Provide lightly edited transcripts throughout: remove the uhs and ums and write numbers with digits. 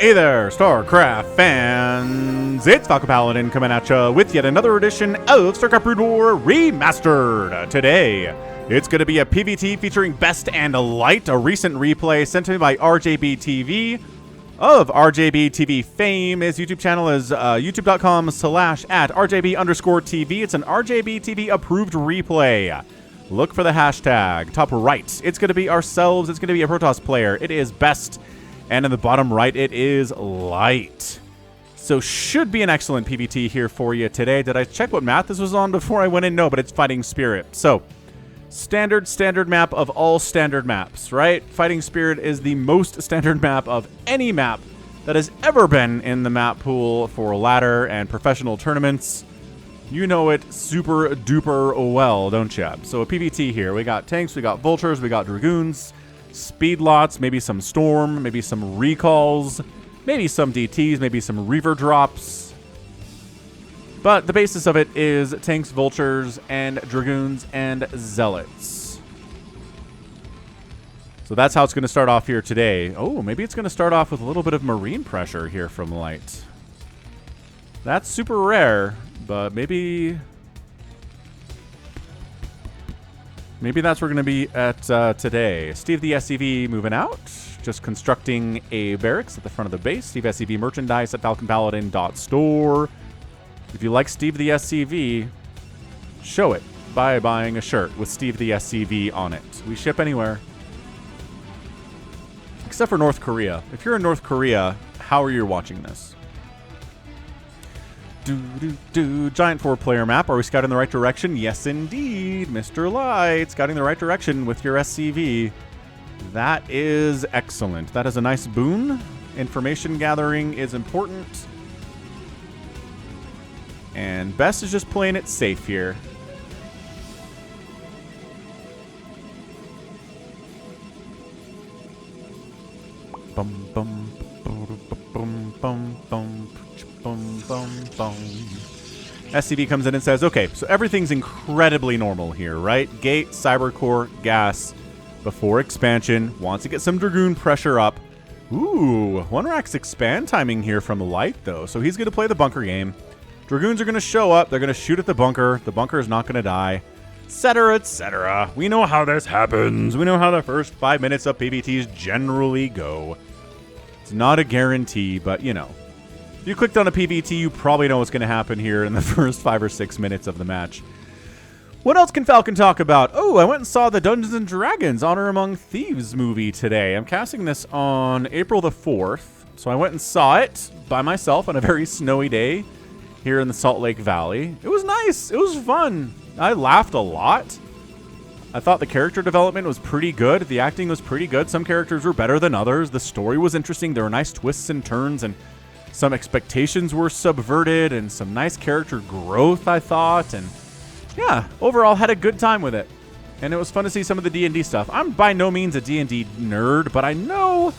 Hey there, StarCraft fans! It's Falcon Paladin coming at you with yet another edition of StarCraft Brood War Remastered. Today, it's going to be a PvT featuring Best and Light, a recent replay sent to me by RJBTV of RJBTV fame. His YouTube channel is youtube.com/@RJB_TV. It's an RJBTV approved replay. Look for the hashtag. Top right, it's going to be ourselves. It's going to be a Protoss player. It is Best. And in the bottom right, it is Light. So should be an excellent PvT here for you today. Did I check what map this was on before I went in? No, but it's Fighting Spirit. So standard map of all standard maps, right? Fighting Spirit is the most standard map of any map that has ever been in the map pool for ladder and professional tournaments. You know it super duper well, don't you? So a PvT here. We got tanks, we got vultures, we got dragoons, speed lots, maybe some storm, maybe some recalls, maybe some DTs, maybe some reaver drops. But the basis of it is tanks, vultures, and dragoons and zealots. So that's how it's going to start off here today. Oh, maybe it's going to start off with a little bit of marine pressure here from Light. That's super rare, but maybe that's where we're going to be at today. Steve the SCV moving out. Just constructing a barracks at the front of the base. Steve SCV merchandise at falconpaladin.store. If you like Steve the SCV, show it by buying a shirt with Steve the SCV on it. We ship anywhere. Except for North Korea. If you're in North Korea, how are you watching this? Giant 4-player map. Are we scouting in the right direction? Yes, indeed. Mr. Light, scouting the right direction with your SCV. That is excellent. That is a nice boon. Information gathering is important. And Best is just playing it safe here. Bum bum bum bum bum bum. Boom, boom, boom. SCV comes in and says, okay, so everything's incredibly normal here, right? Gate, Cybercore, gas, before expansion. Wants to get some Dragoon pressure up. Ooh, 1-Rack's expand timing here from Light, though. So he's going to play the bunker game. Dragoons are going to show up. They're going to shoot at the bunker. The bunker is not going to die, etc., etc. We know how this happens. We know how the first 5 minutes of PvTs generally go. It's not a guarantee, but, you know. If you clicked on a PvT, you probably know what's going to happen here in the first 5 or 6 minutes of the match. What else can Falcon talk about? Oh, I went and saw the Dungeons & Dragons Honor Among Thieves movie today. I'm casting this on April the 4th, so I went and saw it by myself on a very snowy day here in the Salt Lake Valley. It was nice. It was fun. I laughed a lot. I thought the character development was pretty good. The acting was pretty good. Some characters were better than others. The story was interesting. There were nice twists and turns, and some expectations were subverted, and some nice character growth, I thought. And yeah, overall had a good time with it. And it was fun to see some of the D&D stuff. I'm by no means a D&D nerd, but I know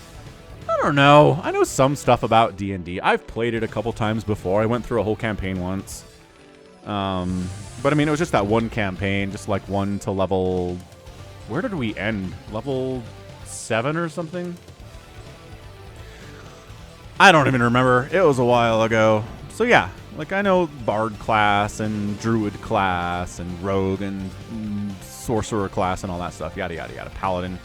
some stuff about D&D. I've played it a couple times before. I went through a whole campaign once. But I mean, it was just that one campaign, just like 1 to level... Where did we end? Level 7 or something? I don't even remember. It was a while ago. So yeah, like I know Bard class and Druid class and Rogue and Sorcerer class and all that stuff. Yada, yada, yada. Paladin.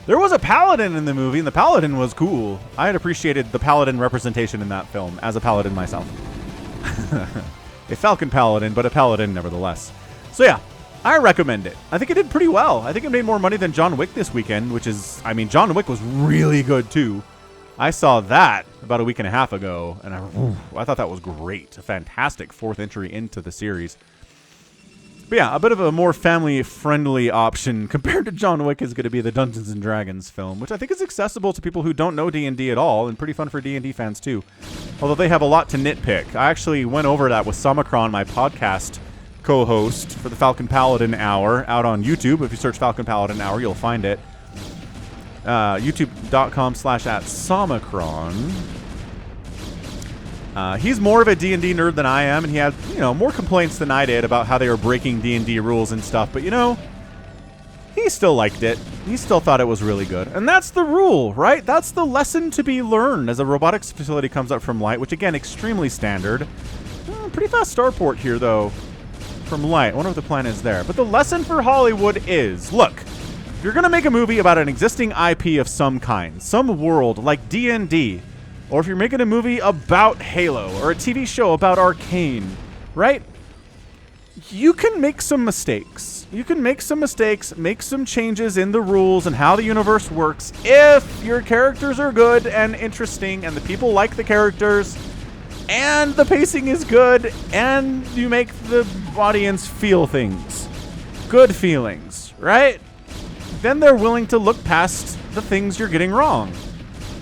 There was a Paladin in the movie, and the Paladin was cool. I had appreciated the Paladin representation in that film as a Paladin myself. A Falcon Paladin, but a Paladin nevertheless. So yeah, I recommend it. I think it did pretty well. I think it made more money than John Wick this weekend, which is, I mean, John Wick was really good too. I saw that about a week and a half ago, and I thought that was great. A fantastic 4th entry into the series. But yeah, a bit of a more family-friendly option compared to John Wick is going to be the Dungeons & Dragons film, which I think is accessible to people who don't know D&D at all, and pretty fun for D&D fans too. Although they have a lot to nitpick. I actually went over that with Samacron, my podcast co-host for the Falcon Paladin Hour, out on YouTube. If you search Falcon Paladin Hour, you'll find it. youtube.com/@Samacron. He's more of a D&D nerd than I am, and he had, more complaints than I did about how they were breaking D&D rules and stuff. But, he still liked it. He still thought it was really good. And that's the rule, right? That's the lesson to be learned as a robotics facility comes up from Light, which again, extremely standard. Pretty fast starport here, though, from Light. I wonder what the plan is there. But the lesson for Hollywood is, look, if you're going to make a movie about an existing IP of some kind, some world like D&D, or if you're making a movie about Halo, or a TV show about Arcane, right? You can make some mistakes. You can make some mistakes, make some changes in the rules and how the universe works if your characters are good and interesting and the people like the characters and the pacing is good and you make the audience feel things. Good feelings, right? Then they're willing to look past the things you're getting wrong,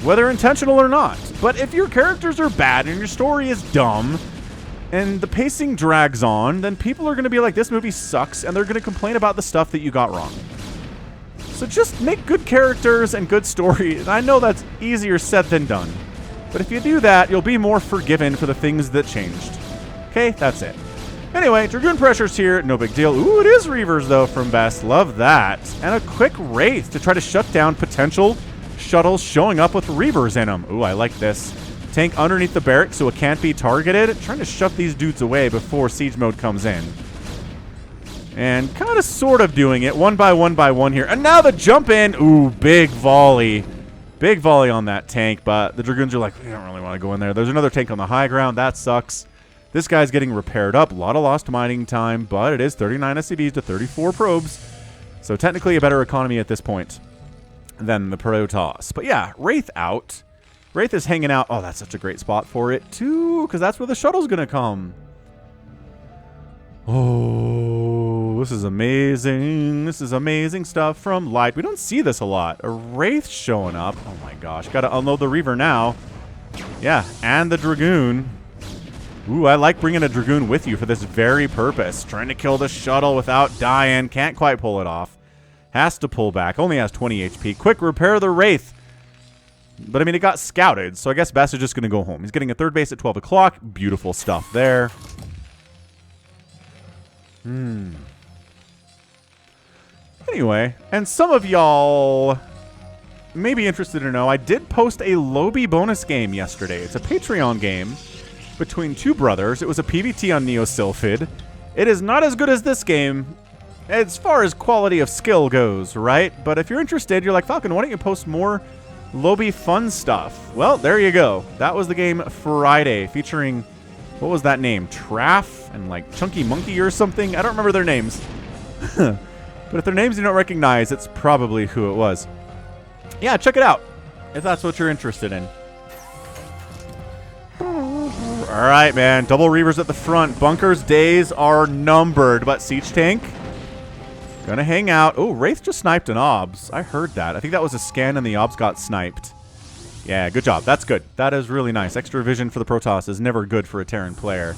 whether intentional or not. But if your characters are bad and your story is dumb and the pacing drags on, then people are going to be like, this movie sucks, and they're going to complain about the stuff that you got wrong. So just make good characters and good story. And I know that's easier said than done. But if you do that, you'll be more forgiven for the things that changed. Okay, that's it. Anyway, Dragoon pressure's here. No big deal. Ooh, it is Reavers, though, from Best. Love that. And a quick Wraith to try to shut down potential shuttles showing up with Reavers in them. Ooh, I like this. Tank underneath the barracks so it can't be targeted. Trying to shove these dudes away before siege mode comes in. And kind of sort of doing it one by one here. And now the jump in. Ooh, big volley. Big volley on that tank, but the Dragoons are like, we don't really want to go in there. There's another tank on the high ground. That sucks. This guy's getting repaired up. A lot of lost mining time, but it is 39 SCVs to 34 probes. So technically a better economy at this point than the Protoss. But yeah, Wraith out. Wraith is hanging out. Oh, that's such a great spot for it, too, because that's where the shuttle's going to come. Oh, this is amazing. This is amazing stuff from Light. We don't see this a lot. A Wraith showing up. Oh, my gosh. Got to unload the Reaver now. Yeah, and the Dragoon. Ooh, I like bringing a Dragoon with you for this very purpose. Trying to kill the shuttle without dying. Can't quite pull it off. Has to pull back. Only has 20 HP. Quick, repair the Wraith. But, I mean, it got scouted, so I guess Best is just going to go home. He's getting a third base at 12 o'clock. Beautiful stuff there. Anyway, and some of y'all may be interested to know, I did post a Lobby bonus game yesterday. It's a Patreon game between two brothers. It was a PvT on Neo Sylphid. It is not as good as this game as far as quality of skill goes, right? But if you're interested, you're like, Falcon, why don't you post more Lobby fun stuff? Well, there you go. That was the game Friday, featuring, what was that name? Traff and like Chunky Monkey or something? I don't remember their names. But if their names you don't recognize, it's probably who it was. Yeah, check it out if that's what you're interested in. All right, man. Double Reavers at the front. Bunker's days are numbered, but Siege Tank gonna hang out. Oh, Wraith just sniped an Obs. I heard that. I think that was a scan and the Obs got sniped. Yeah, good job. That's good. That is really nice. Extra vision for the Protoss is never good for a Terran player.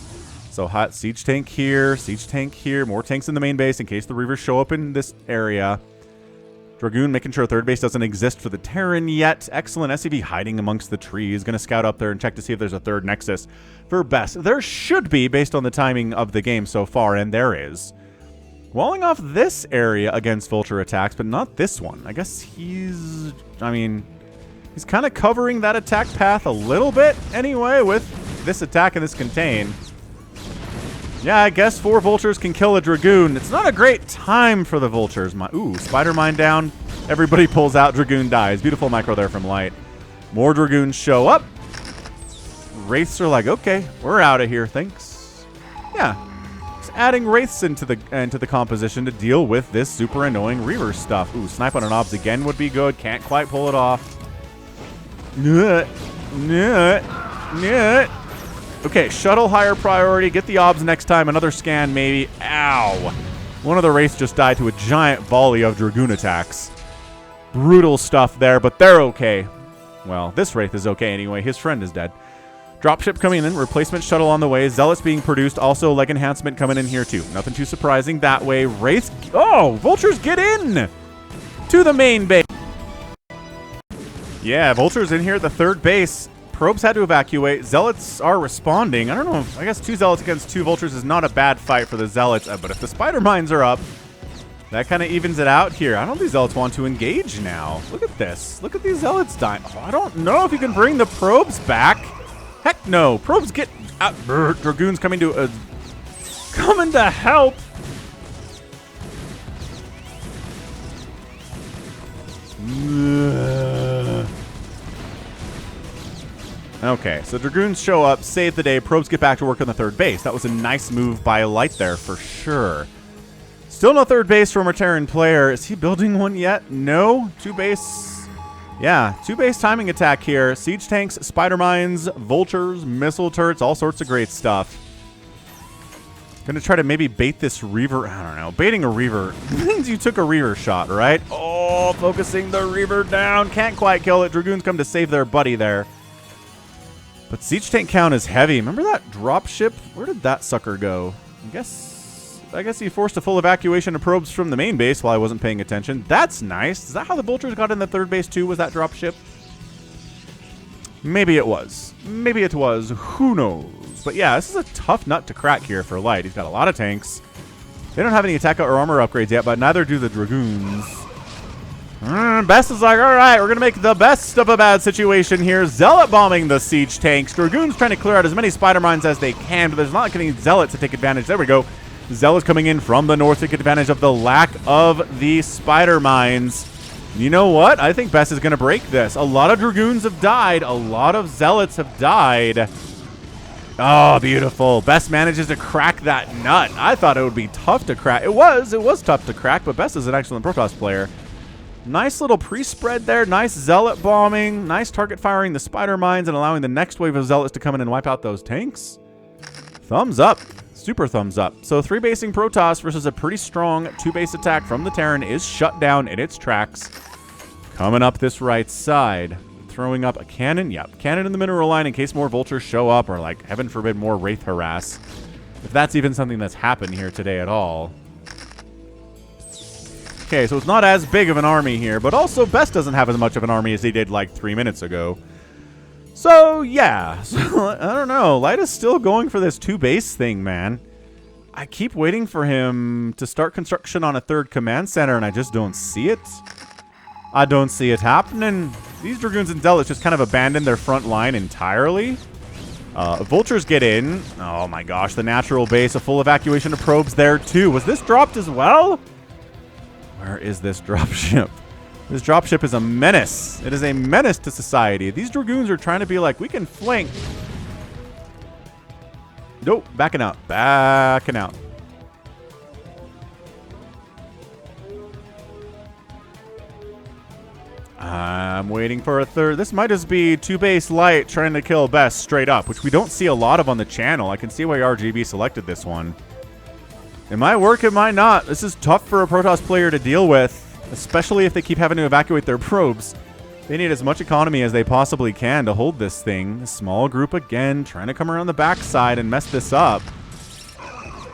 So hot Siege Tank here. Siege Tank here. More tanks in the main base in case the Reavers show up in this area. Dragoon making sure third base doesn't exist for the Terran yet. Excellent. SCV hiding amongst the trees. Going to scout up there and check to see if there's a third Nexus for Best. There should be based on the timing of the game so far, and there is. Walling off this area against Vulture attacks, but not this one. I guess he's kind of covering that attack path a little bit anyway with this attack and this contain. Yeah, I guess 4 Vultures can kill a Dragoon. It's not a great time for the Vultures. Ooh, Spider Mine down. Everybody pulls out. Dragoon dies. Beautiful micro there from Light. More Dragoons show up. Wraiths are like, okay, we're out of here. Thanks. Yeah. Adding Wraiths into the composition to deal with this super annoying Reaver stuff. Ooh, snipe on an Obs again would be good. Can't quite pull it off. Okay, shuttle higher priority. Get the Obs next time. Another scan maybe. Ow. One of the Wraiths just died to a giant volley of Dragoon attacks. Brutal stuff there, but they're okay. Well, this Wraith is okay anyway. His friend is dead. Dropship coming in, replacement shuttle on the way, Zealots being produced, also leg enhancement coming in here too. Nothing too surprising that way. Wraiths, oh, Vultures get in to the main base. Yeah, Vultures in here at the third base. Probes had to evacuate. Zealots are responding. I don't know, I guess 2 Zealots against 2 Vultures is not a bad fight for the Zealots, but if the Spider Mines are up, That kind of evens it out here. I don't think these Zealots want to engage now. Look at this. Look at these Zealots dying. Oh, I don't know if you can bring the probes back. Heck no. Probes get out. Dragoons coming to help. Okay, so Dragoons show up, save the day. Probes get back to work on the third base. That was a nice move by Light there for sure. Still no third base from a Terran player. Is he building one yet? No. Two base. Yeah, two base timing attack here. Siege tanks, spider mines, vultures, missile turrets, all sorts of great stuff. Gonna try to maybe bait this Reaver. I don't know. Baiting a Reaver means you took a Reaver shot, right? Oh, focusing the Reaver down. Can't quite kill it. Dragoons come to save their buddy there. But siege tank count is heavy. Remember that dropship? Where did that sucker go? I guess he forced a full evacuation of probes from the main base while I wasn't paying attention. That's nice. Is that how the vultures got in the third base too? Was that dropship? Maybe it was. Maybe it was. Who knows? But yeah, this is a tough nut to crack here for Light. He's got a lot of tanks. They don't have any attack or armor upgrades yet, but neither do the Dragoons. Best is like, all right, we're going to make the best of a bad situation here. Zealot bombing the siege tanks. Dragoons trying to clear out as many spider mines as they can, but there's not getting Zealots to take advantage. There we go. Zealots coming in from the north to take advantage of the lack of the spider mines. You know what? I think Best is going to break this. A lot of Dragoons have died. A lot of Zealots have died. Oh, beautiful. Best manages to crack that nut. I thought it would be tough to crack. It was tough to crack, but Best is an excellent Protoss player. Nice little pre-spread there. Nice Zealot bombing. Nice target firing the spider mines and allowing the next wave of Zealots to come in and wipe out those tanks. Thumbs up. Super thumbs up. So 3-basing Protoss versus a pretty strong 2-base attack from the Terran is shut down in its tracks. Coming up this right side. Throwing up a cannon. Yep, cannon in the mineral line in case more vultures show up or, like, heaven forbid, more Wraith harass. If that's even something that's happened here today at all. Okay, so it's not as big of an army here, but also Best doesn't have as much of an army as he did like 3 minutes ago. So, yeah. So, I don't know. Light is still going for this 2-base thing, man. I keep waiting for him to start construction on a third command center, and I just don't see it. I don't see it happening. These Dragoons and Zealots just kind of abandon their front line entirely. Vultures get in. Oh my gosh, the natural base. A full evacuation of probes there too. Was this dropped as well? Where is this dropship? This dropship is a menace. It is a menace to society. These Dragoons are trying to be like, we can flank. Nope, backing out. Backing out. I'm waiting for a third. This might just be 2-base Light trying to kill Best straight up, which we don't see a lot of on the channel. I can see why RGB selected this one. It might work, it might not. This is tough for a Protoss player to deal with, especially if they keep having to evacuate their probes. They need as much economy as they possibly can to hold this thing. A small group again, trying to come around the backside and mess this up.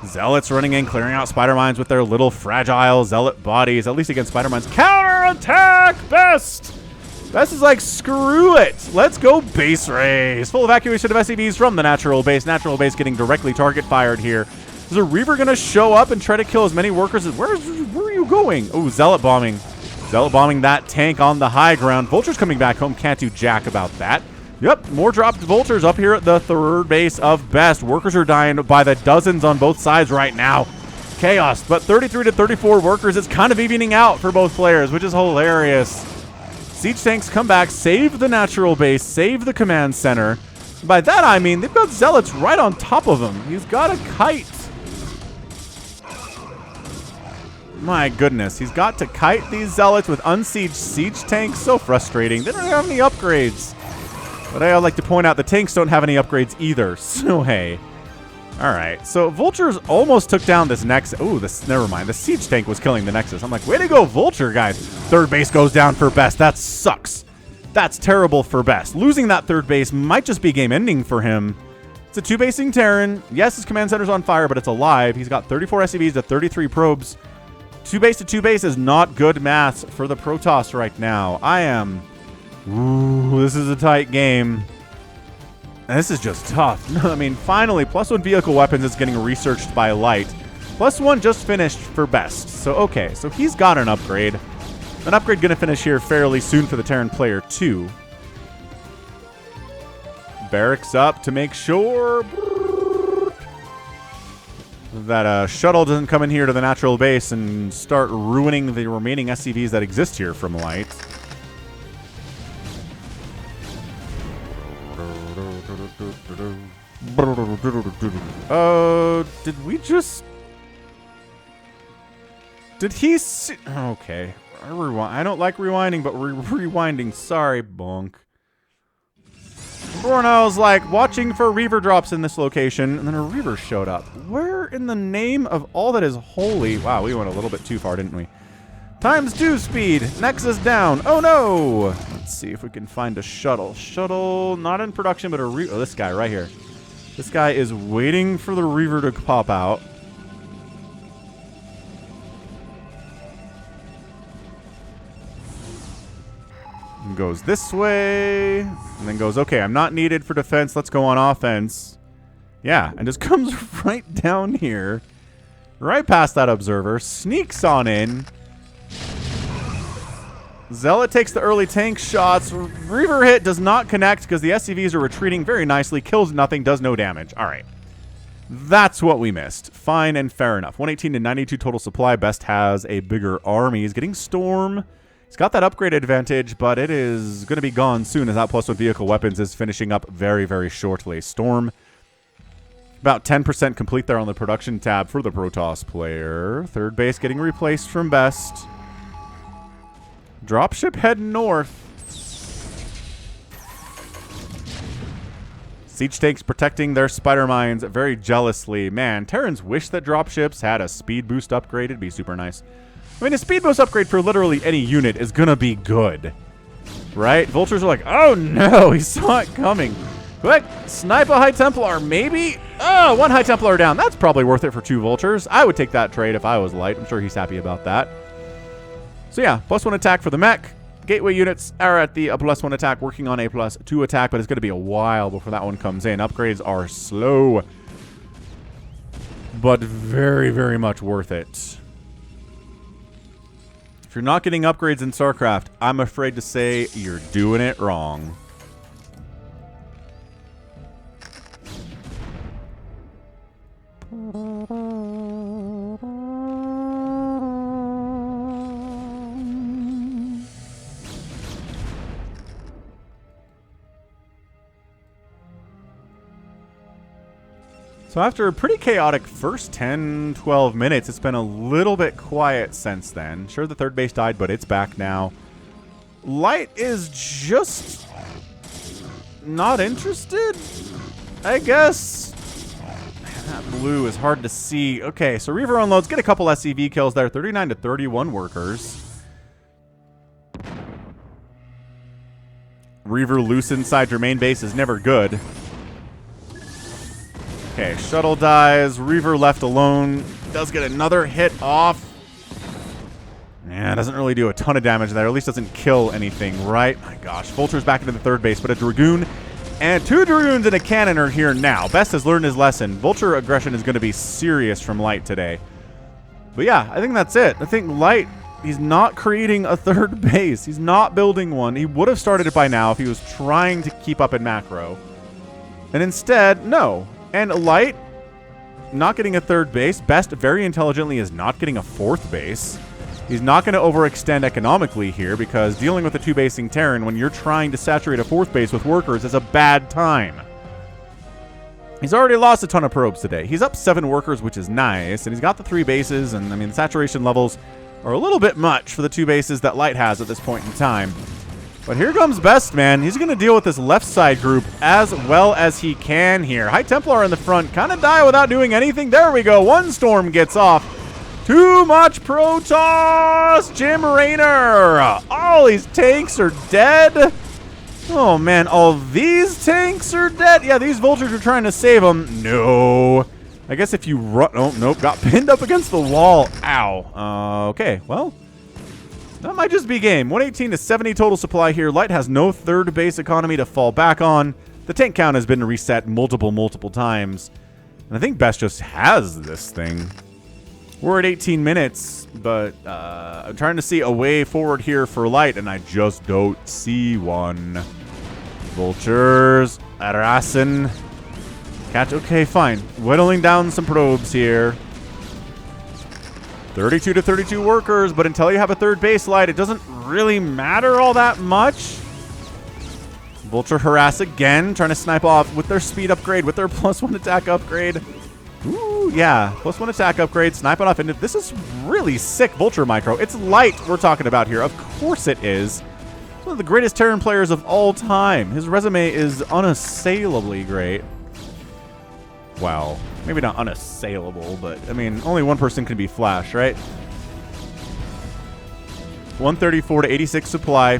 Zealots running in, clearing out spider mines with their little fragile Zealot bodies, at least against spider mines. Counterattack Best! Best is like, screw it. Let's go base race. Full evacuation of SCVs from the natural base. Natural base getting directly target fired here. Is a Reaver going to show up and try to kill as many workers as... Where are you going? Oh, Zealot bombing. Zealot bombing that tank on the high ground. Vultures coming back home. Can't do jack about that. Yep, more dropped Vultures up here at the third base of Best. Workers are dying by the dozens on both sides right now. Chaos, but 33 to 34 workers. It's kind of evening out for both players, which is hilarious. Siege tanks come back, save the natural base, save the command center. By that I mean they've got Zealots right on top of him. He's got a kite. My goodness, he's got to kite these Zealots with unsieged siege tanks. So frustrating. They don't have any upgrades. But I would like to point out the tanks don't have any upgrades either. So hey. Alright, so Vultures almost took down this Nexus. Oh, never mind. The siege tank was killing the Nexus. I'm like, way to go, Vulture, guys. Third base goes down for Best. That sucks. That's terrible for Best. Losing that third base might just be game ending for him. It's a 2-basing Terran. Yes, his command center's on fire, but it's alive. He's got 34 SCVs to 33 probes. 2-base to 2-base is not good math for the Protoss right now. Ooh, this is a tight game. And this is just tough. I mean, finally, +1 vehicle weapons is getting researched by Light. +1 just finished for Best. So, okay. So he's got an upgrade. An upgrade going to finish here fairly soon for the Terran player, too. Barracks up to make sure that a shuttle doesn't come in here to the natural base and start ruining the remaining SCVs that exist here from Light. Did we just... Did he see... Okay. I don't like rewinding, but we're rewinding. Sorry, bonk. Bornell's like watching for Reaver drops in this location, and then a Reaver showed up. Where in the name of all that is holy? Wow, we went a little bit too far, didn't we? ×2 speed. Nexus down. Oh no! Let's see if we can find a shuttle. Shuttle, not in production, but a Reaver. Oh, this guy right here. This guy is waiting for the Reaver to pop out. And goes this way, and then goes, okay, I'm not needed for defense, let's go on offense. Yeah, and just comes right down here, right past that observer, sneaks on in. Zealot takes the early tank shots. Reaver hit does not connect because the SCVs are retreating very nicely, kills nothing, does no damage. All right. That's what we missed. Fine and fair enough. 118 to 92 total supply. Best has a bigger army. He's getting Storm. He's got that upgrade advantage, but it is going to be gone soon as that +1 vehicle weapons is finishing up very, very shortly. Storm, about 10% complete there on the production tab for the Protoss player. Third base getting replaced from Best. Dropship heading north. Siege tanks protecting their spider mines very jealously. Man, Terrans wish that dropships had a speed boost upgrade. It'd be super nice. I mean, a speed boost upgrade for literally any unit is going to be good. Right? Vultures are like, oh no, he saw it coming. Quick, snipe a High Templar, maybe? Oh, 1 High Templar down. That's probably worth it for 2 Vultures. I would take that trade if I was Light. I'm sure he's happy about that. So yeah, +1 attack for the mech. Gateway units are at the +1 attack, working on a +2 attack, but it's going to be a while before that one comes in. Upgrades are slow, but very, very much worth it. If you're not getting upgrades in StarCraft, I'm afraid to say you're doing it wrong. So after a pretty chaotic first 10, 12 minutes, it's been a little bit quiet since then. Sure, the third base died, but it's back now. Light is just not interested, I guess. Man, that blue is hard to see. Okay, so Reaver unloads, get a couple SCV kills there. 39 to 31 workers. Reaver loose inside your main base is never good. Okay, shuttle dies. Reaver left alone. Does get another hit off. Yeah, doesn't really do a ton of damage there. At least doesn't kill anything, right? My gosh. Vulture's back into the third base, but a Dragoon and 2 Dragoons and a cannon are here now. Best has learned his lesson. Vulture aggression is going to be serious from Light today. But yeah, I think that's it. I think Light, he's not creating a third base. He's not building one. He would have started it by now if he was trying to keep up in macro. And instead, no. And Light, not getting a third base. Best, very intelligently, is not getting a fourth base. He's not going to overextend economically here because dealing with a 2-basing Terran when you're trying to saturate a fourth base with workers is a bad time. He's already lost a ton of probes today. He's up 7 workers, which is nice, and he's got the 3 bases, and I mean, saturation levels are a little bit much for the 2 bases that Light has at this point in time. But here comes Best, man. He's going to deal with this left side group as well as he can here. High Templar in the front. Kind of die without doing anything. There we go. 1 storm gets off. Too much Protoss. Jim Raynor. All these tanks are dead. Oh, man. All these tanks are dead. Yeah, these Vultures are trying to save them. No. I guess if you run... Oh, nope. Got pinned up against the wall. Ow. Okay, well... That might just be game. 118 to 70 total supply here. Light has no third base economy to fall back on. The tank count has been reset multiple times. And I think Best just has this thing. We're at 18 minutes, but I'm trying to see a way forward here for Light, and I just don't see one. Vultures, harassing. Catch, okay, fine. Whittling down some probes here. 32 to 32 workers, but until you have a third base Light, it doesn't really matter all that much. Vulture harass again, trying to snipe off with their speed upgrade, with their +1 attack upgrade. Ooh, yeah, +1 attack upgrade, sniping off into. This is really sick Vulture micro. It's Light we're talking about here. Of course it is. He's one of the greatest Terran players of all time. His resume is unassailably great. Wow. Maybe not unassailable, but, I mean, only one person can be Flash, right? 134 to 86 supply.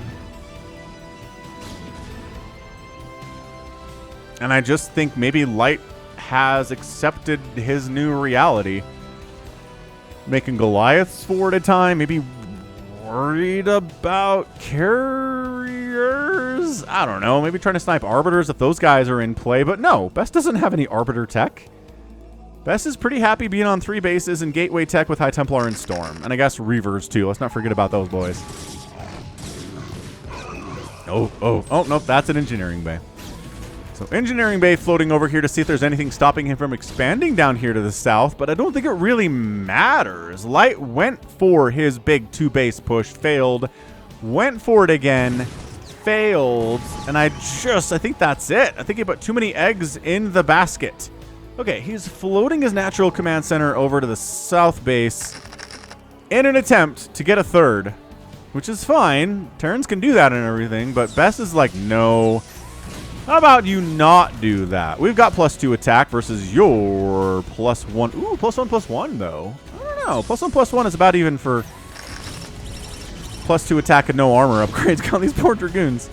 And I just think maybe Light has accepted his new reality. Making Goliaths 4 at a time, maybe worried about carriers? I don't know, maybe trying to snipe Arbiters if those guys are in play, but no, Best doesn't have any Arbiter tech. Best is pretty happy being on 3 bases and Gateway tech with High Templar and Storm. And I guess Reavers too, let's not forget about those boys. Oh, nope, that's an Engineering Bay. So Engineering Bay floating over here to see if there's anything stopping him from expanding down here to the south, but I don't think it really matters. Light went for his big 2-base push, failed. Went for it again, failed. And I think that's it. I think he put too many eggs in the basket. Okay, he's floating his natural command center over to the south base in an attempt to get a third, which is fine. Terrans can do that and everything, but Best is like, no. How about you not do that? We've got +2 attack versus your +1. Ooh, +1/+1 though. I don't know. +1/+1 is about even for +2 attack and no armor upgrades. Got these poor Dragoons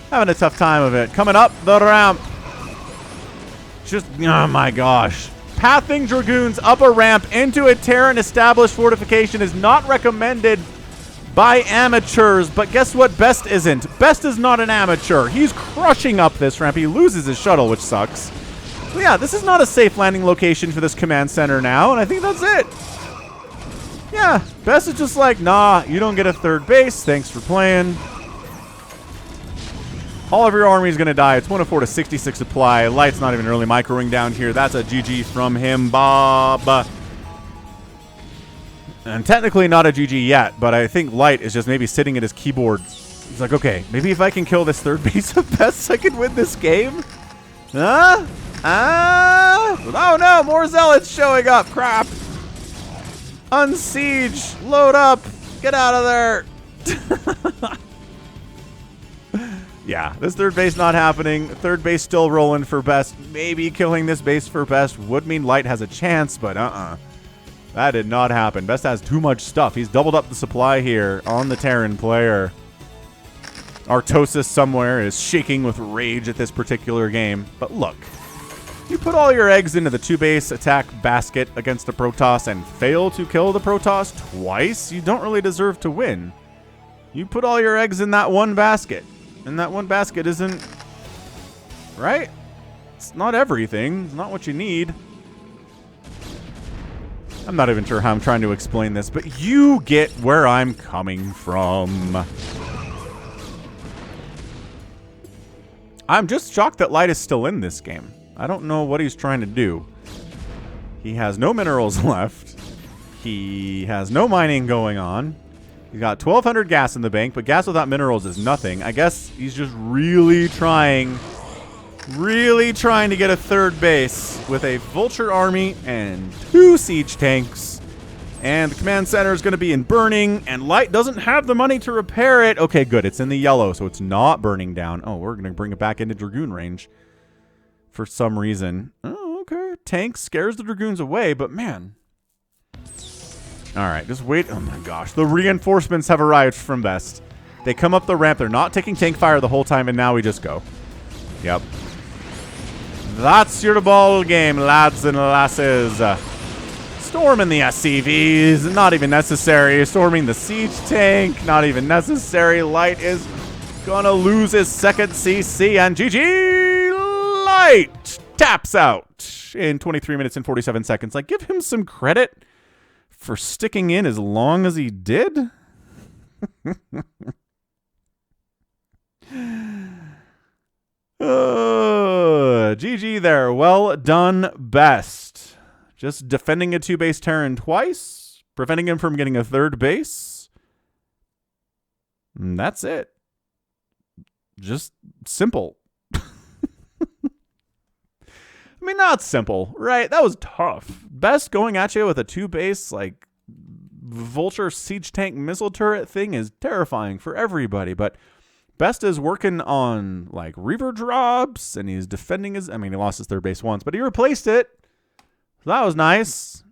having a tough time of it. Coming up the ramp. Just, oh my gosh. Pathing Dragoons up a ramp into a Terran established fortification is not recommended by amateurs, but guess what Best isn't? Best is not an amateur. He's crushing up this ramp. He loses his shuttle, which sucks. So yeah, this is not a safe landing location for this command center now, and I think that's it. Yeah, Best is just like, nah, you don't get a third base. Thanks for playing. All of your army is going to die. It's 104 to 66 supply. Light's not even really microing down here. That's a GG from him, Bob. And technically not a GG yet, but I think Light is just maybe sitting at his keyboard. He's like, okay, maybe if I can kill this third base of Best, I can win this game. Huh? Oh no, more Zealots showing up. Crap. Unsiege. Load up. Get out of there. Yeah, this third base not happening. Third base still rolling for Best. Maybe killing this base for Best would mean Light has a chance, but that did not happen. Best has too much stuff. He's doubled up the supply here on the Terran player. Artosis somewhere is shaking with rage at this particular game. But look, you put all your eggs into the 2-base attack basket against a Protoss and fail to kill the Protoss twice, you don't really deserve to win. You put all your eggs in that one basket. And that one basket isn't... right? It's not everything. It's not what you need. I'm not even sure how I'm trying to explain this, but you get where I'm coming from. I'm just shocked that Light is still in this game. I don't know what he's trying to do. He has no minerals left. He has no mining going on. He's got 1,200 gas in the bank, but gas without minerals is nothing. I guess he's just really trying to get a third base with a Vulture army and 2 siege tanks. And the command center is going to be in burning, and Light doesn't have the money to repair it. Okay, good. It's in the yellow, so it's not burning down. Oh, we're going to bring it back into Dragoon range for some reason. Oh, okay. Tank scares the Dragoons away, but man... all right, just wait. Oh my gosh. The reinforcements have arrived from Best. They come up the ramp. They're not taking tank fire the whole time, and now we just go. Yep. That's your ball game, lads and lasses. Storming the SCVs, not even necessary. Storming the siege tank, not even necessary. Light is gonna lose his second CC, and GG! Light taps out in 23 minutes and 47 seconds. Like, give him some credit for sticking in as long as he did. GG there. Well done, Best. Just defending a 2-base Terran twice, preventing him from getting a 3rd base. And that's it. Just simple. I mean, not simple, right? That was tough. Best going at you with a 2-base, like, Vulture siege tank missile turret thing is terrifying for everybody, but Best is working on, like, Reaver drops, and he's defending his... I mean, he lost his 3rd base once, but he replaced it. So that was nice.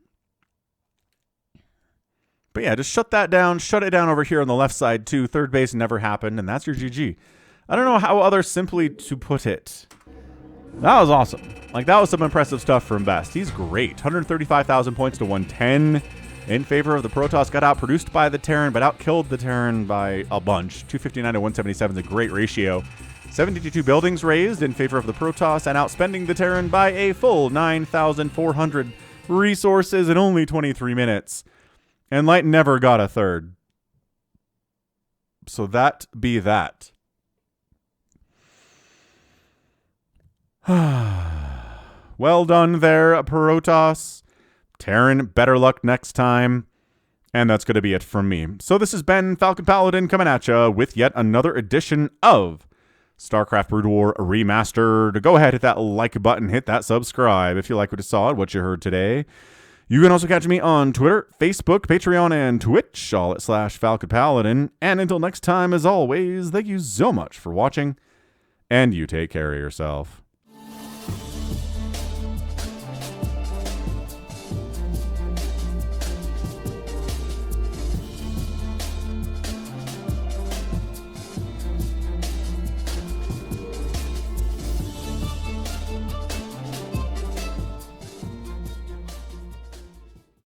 But yeah, just shut that down. Shut it down over here on the left side, too. 3rd base never happened, and that's your GG. I don't know how other simply to put it. That was awesome. Like, that was some impressive stuff from Best. He's great. 135,000 points to 110. In favor of the Protoss, got outproduced by the Terran, but outkilled the Terran by a bunch. 259 to 177 is a great ratio. 72 buildings raised in favor of the Protoss, and outspending the Terran by a full 9,400 resources in only 23 minutes. And Light never got a 3rd. So that be that. Well done there, Protoss. Terran, better luck next time. And that's going to be it from me. So this has been Falcon Paladin coming at you with yet another edition of StarCraft Brood War Remastered. Go ahead, hit that like button, hit that subscribe if you like what you saw and what you heard today. You can also catch me on Twitter, Facebook, Patreon, and Twitch, all at /Falcon Paladin. And until next time, as always, thank you so much for watching, and you take care of yourself.